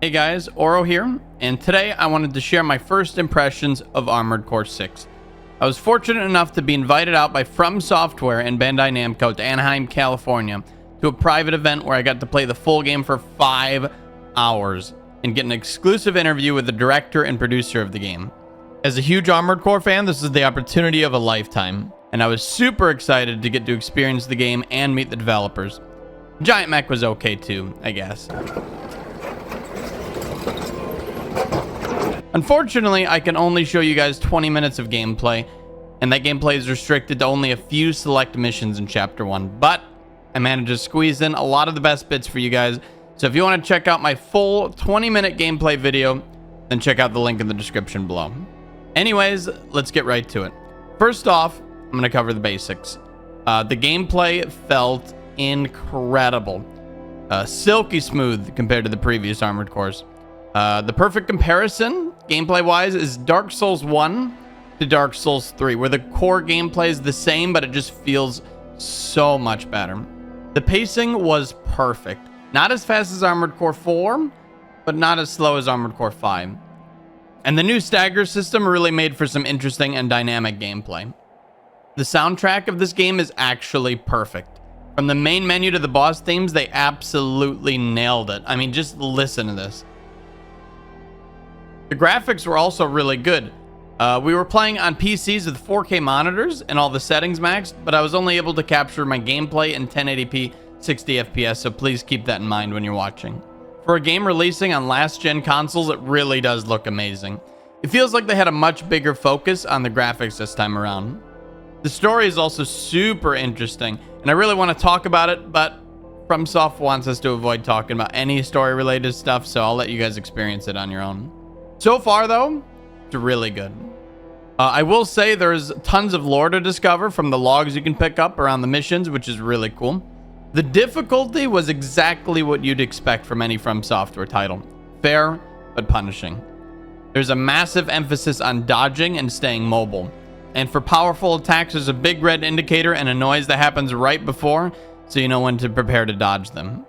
Hey guys, Oro here, and today I wanted to share my first impressions of Armored Core 6. I was fortunate enough to be invited out by From Software and Bandai Namco to Anaheim, California, to a private event where I got to play the full game for 5 hours and get an exclusive interview with the director and producer of the game. As a huge Armored Core fan, this is the opportunity of a lifetime, and I was super excited to get to experience the game and meet the developers. Giant Mech was okay too, I guess. Unfortunately, I can only show you guys 20 minutes of gameplay, and that gameplay is restricted to only a few select missions in Chapter 1, but I managed to squeeze in a lot of the best bits for you guys, so if you want to check out my full 20-minute gameplay video, then check out the link in the description below. Anyways, let's get right to it. First off, I'm going to cover the basics. The gameplay felt incredible. Silky smooth compared to the previous Armored Cores. The perfect comparison, gameplay-wise, is Dark Souls 1 to Dark Souls 3, where the core gameplay is the same, but it just feels so much better. The pacing was perfect. Not as fast as Armored Core 4, but not as slow as Armored Core 5. And the new stagger system really made for some interesting and dynamic gameplay. The soundtrack of this game is actually perfect. From the main menu to the boss themes, they absolutely nailed it. I mean, just listen to this. The graphics were also really good. We were playing on PCs with 4K monitors and all the settings maxed, but I was only able to capture my gameplay in 1080p 60 FPS, so please keep that in mind when you're watching. For a game releasing on last-gen consoles, it really does look amazing. It feels like they had a much bigger focus on the graphics this time around. The story is also super interesting, and I really want to talk about it, but FromSoft wants us to avoid talking about any story-related stuff, so I'll let you guys experience it on your own. So far, though, it's really good. I will say there's tons of lore to discover from the logs you can pick up around the missions, which is really cool. The difficulty was exactly what you'd expect from any From Software title. Fair, but punishing. There's a massive emphasis on dodging and staying mobile. And for powerful attacks, there's a big red indicator and a noise that happens right before, so you know when to prepare to dodge them.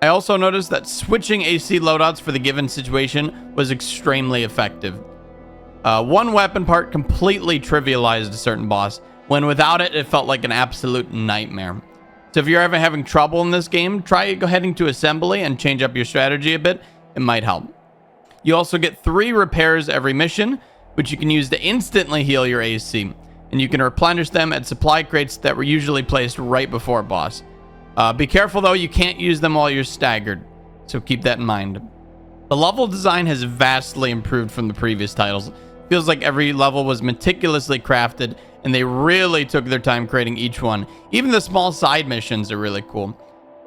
I also noticed that switching AC loadouts for the given situation was extremely effective. One weapon part completely trivialized a certain boss, when without it, it felt like an absolute nightmare. So if you're ever having trouble in this game, try heading to assembly and change up your strategy a bit. It might help. You also get 3 repairs every mission, which you can use to instantly heal your AC, and you can replenish them at supply crates that were usually placed right before a boss. Be careful though, you can't use them while you're staggered, so keep that in mind. The level design has vastly improved from the previous titles. Feels like every level was meticulously crafted, and they really took their time creating each one. Even the small side missions are really cool.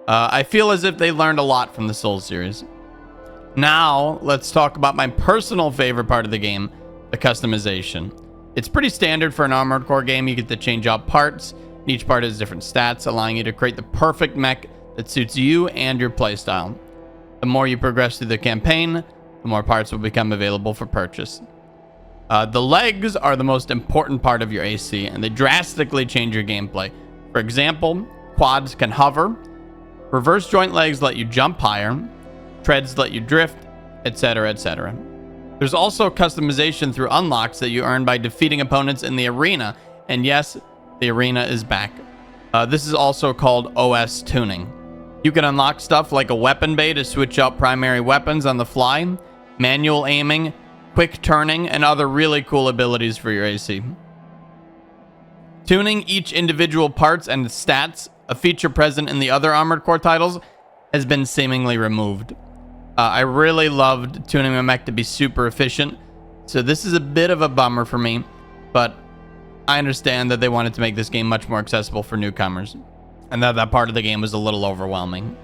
I feel as if they learned a lot from the Souls series. Now, let's talk about my personal favorite part of the game, the customization. It's pretty standard for an Armored Core game. You get to change out parts. Each part has different stats, allowing you to create the perfect mech that suits you and your playstyle. The more you progress through the campaign, the more parts will become available for purchase. The legs are the most important part of your AC, and they drastically change your gameplay. For example, quads can hover, reverse joint legs let you jump higher, treads let you drift, etc., etc. There's also customization through unlocks that you earn by defeating opponents in the arena, and yes, the arena is back. This is also called OS tuning. You can unlock stuff like a weapon bay to switch out primary weapons on the fly, manual aiming, quick turning, and other really cool abilities for your AC. Tuning each individual parts and stats, a feature present in the other Armored Core titles, has been seemingly removed. I really loved tuning my mech to be super efficient, so this is a bit of a bummer for me, but I understand that they wanted to make this game much more accessible for newcomers, and that part of the game was a little overwhelming.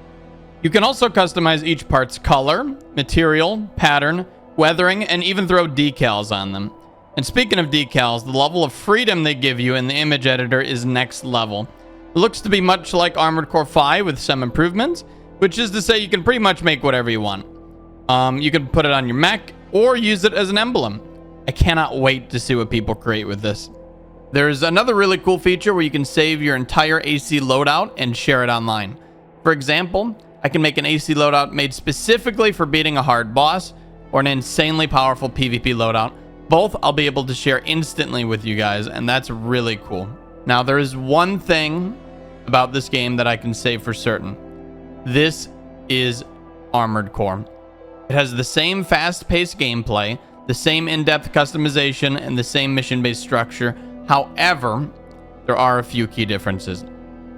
You can also customize each part's color, material, pattern, weathering, and even throw decals on them. And speaking of decals, the level of freedom they give you in the image editor is next level. It looks to be much like Armored Core 5 with some improvements, which is to say you can pretty much make whatever you want. You can put it on your mech or use it as an emblem. I cannot wait to see what people create with this. There's another really cool feature where you can save your entire AC loadout and share it online. For example, I I can make an AC loadout made specifically for beating a hard boss, or an insanely powerful PvP loadout. Both I'll be able to share instantly with you guys, and that's really cool. Now, there is one thing about this game that I can say for certain. This is Armored Core. It has the same fast-paced gameplay, the same in-depth customization, and the same mission-based structure. However, there are a few key differences.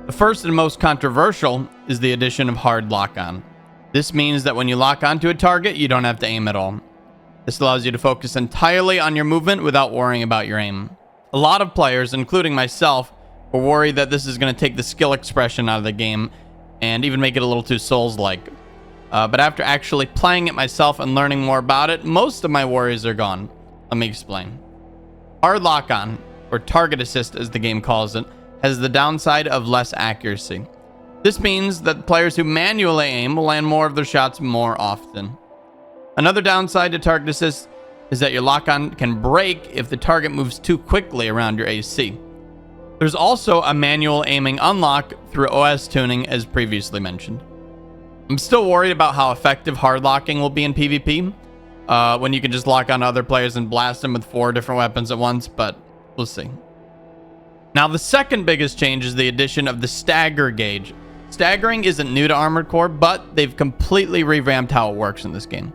The first and most controversial is the addition of hard lock-on. This means that when you lock onto a target, you don't have to aim at all. This allows you to focus entirely on your movement without worrying about your aim. A lot of players, including myself, were worried that this is going to take the skill expression out of the game and even make it a little too Souls-like. But after actually playing it myself and learning more about it, most of my worries are gone. Let me explain. Hard lock-on, or target assist as the game calls it, has the downside of less accuracy. This means that players who manually aim will land more of their shots more often. Another downside to target assist is that your lock-on can break if the target moves too quickly around your AC. There's also a manual aiming unlock through OS tuning, as previously mentioned. I'm still worried about how effective hard locking will be in PvP, when you can just lock on other players and blast them with 4 different weapons at once, but we'll see. Now, the second biggest change is the addition of the stagger gauge. Staggering isn't new to Armored Core, but they've completely revamped how it works in this game.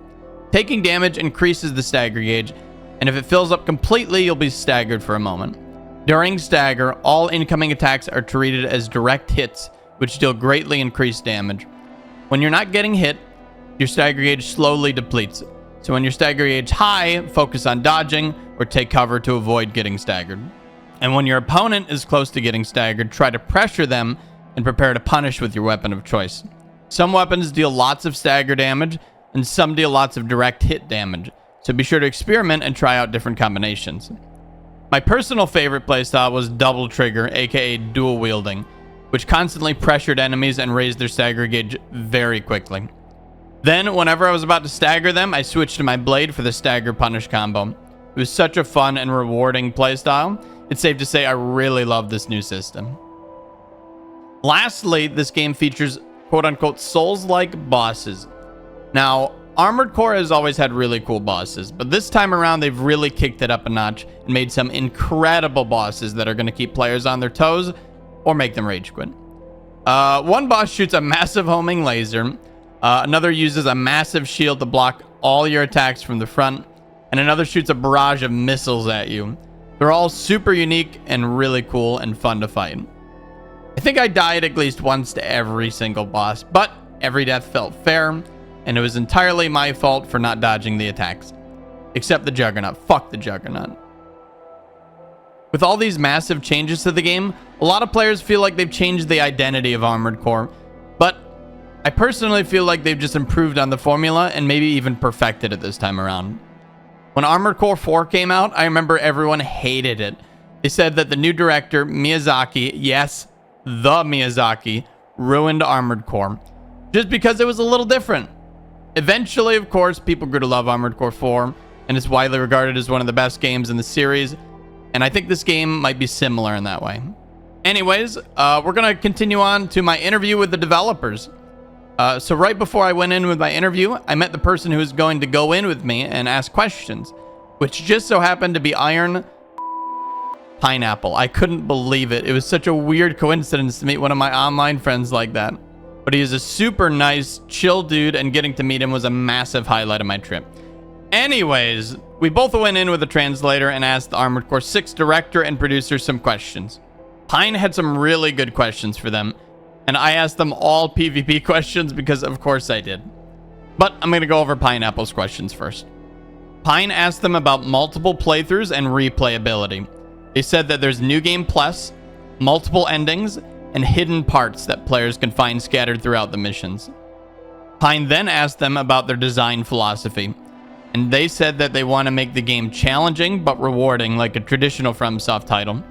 Taking damage increases the stagger gauge, and if it fills up completely, you'll be staggered for a moment. During stagger, all incoming attacks are treated as direct hits, which deal greatly increased damage. When you're not getting hit, your stagger gauge slowly depletes. So when your stagger gauge high, focus on dodging or take cover to avoid getting staggered. And when your opponent is close to getting staggered, try to pressure them and prepare to punish with your weapon of choice. Some weapons deal lots of stagger damage, and some deal lots of direct hit damage, so be sure to experiment and try out different combinations. My personal favorite playstyle was double trigger, aka dual wielding, which constantly pressured enemies and raised their stagger gauge very quickly. Then, whenever I was about to stagger them, I switched to my blade for the stagger punish combo. It was such a fun and rewarding playstyle. It's safe to say I really love this new system. Lastly, this game features quote-unquote Souls-like bosses. Now, Armored Core has always had really cool bosses, but this time around they've really kicked it up a notch and made some incredible bosses that are going to keep players on their toes or make them rage quit. One boss shoots a massive homing laser, another uses a massive shield to block all your attacks from the front, and another shoots a barrage of missiles at you. They're all super unique and really cool and fun to fight. I think I died at least once to every single boss, but every death felt fair, and it was entirely my fault for not dodging the attacks. Except the Juggernaut. Fuck the Juggernaut. With all these massive changes to the game, a lot of players feel like they've changed the identity of Armored Core, but I personally feel like they've just improved on the formula and maybe even perfected it this time around. When Armored Core 4 came out, I remember everyone hated it. They said that the new director, Miyazaki, yes, the Miyazaki, ruined Armored Core, just because it was a little different. Eventually, of course, people grew to love Armored Core 4, and it's widely regarded as one of the best games in the series, and I think this game might be similar in that way. Anyways, we're going to continue on to my interview with the developers. So right before I went in with my interview, I met the person who was going to go in with me and ask questions, which just so happened to be Iron Pineapple. I couldn't believe it. It was such a weird coincidence to meet one of my online friends like that. But he is a super nice, chill dude, and getting to meet him was a massive highlight of my trip. Anyways, we both went in with a translator and asked the Armored Core 6 director and producer some questions. Pine had some really good questions for them, and I asked them all PvP questions because of course I did. But I'm going to go over Pineapple's questions first. Pine asked them about multiple playthroughs and replayability. They said that there's New Game Plus, multiple endings, and hidden parts that players can find scattered throughout the missions. Pine then asked them about their design philosophy, and they said that they want to make the game challenging but rewarding like a traditional FromSoft title.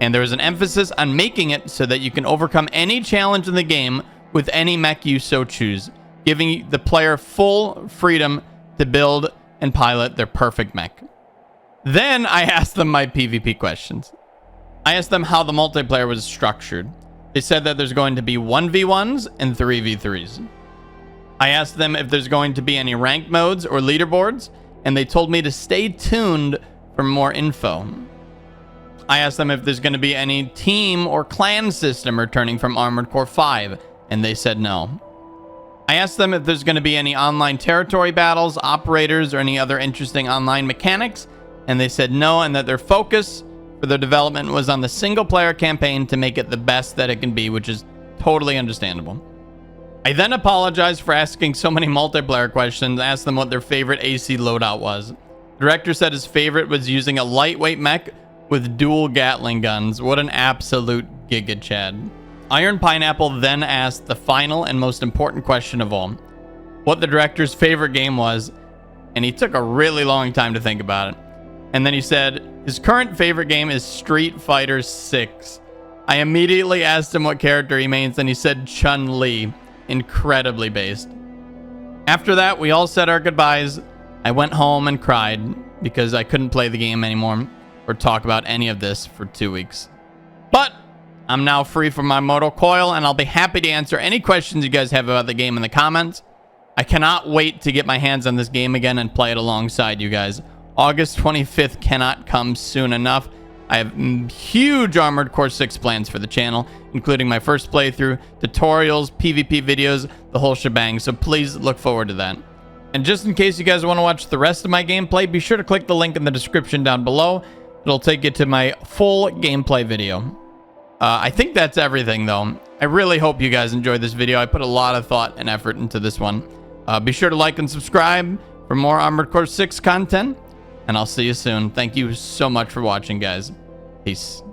And there is an emphasis on making it so that you can overcome any challenge in the game with any mech you so choose, giving the player full freedom to build and pilot their perfect mech. Then I asked them my PvP questions. I asked them how the multiplayer was structured. They said that there's going to be 1v1s and 3v3s. I asked them if there's going to be any ranked modes or leaderboards, and they told me to stay tuned for more info. I asked them if there's going to be any team or clan system returning from Armored Core 5, and they said no. I asked them if there's going to be any online territory battles, operators, or any other interesting online mechanics, and they said no, and that their focus for their development was on the single-player campaign to make it the best that it can be, which is totally understandable. I then apologized for asking so many multiplayer questions, asked them what their favorite AC loadout was. The director said his favorite was using a lightweight mech with dual Gatling guns. What an absolute giga chad. Iron Pineapple then asked the final and most important question of all, what the director's favorite game was, and he took a really long time to think about it. And then he said, his current favorite game is Street Fighter 6. I immediately asked him what character he mains, and he said Chun-Li. Incredibly based. After that, we all said our goodbyes. I went home and cried because I couldn't play the game anymore or talk about any of this for 2 weeks. But I'm now free from my mortal coil, and I'll be happy to answer any questions you guys have about the game in the comments. I cannot wait to get my hands on this game again and play it alongside you guys. August 25th cannot come soon enough. I have huge Armored Core 6 plans for the channel, including my first playthrough, tutorials, PvP videos, the whole shebang, so please look forward to that. And just in case you guys want to watch the rest of my gameplay, be sure to click the link in the description down below. It'll take you to my full gameplay video. I think that's everything, though. I really hope you guys enjoyed this video. I put a lot of thought and effort into this one. Be sure to like and subscribe for more Armored Core 6 content. And I'll see you soon. Thank you so much for watching, guys. Peace.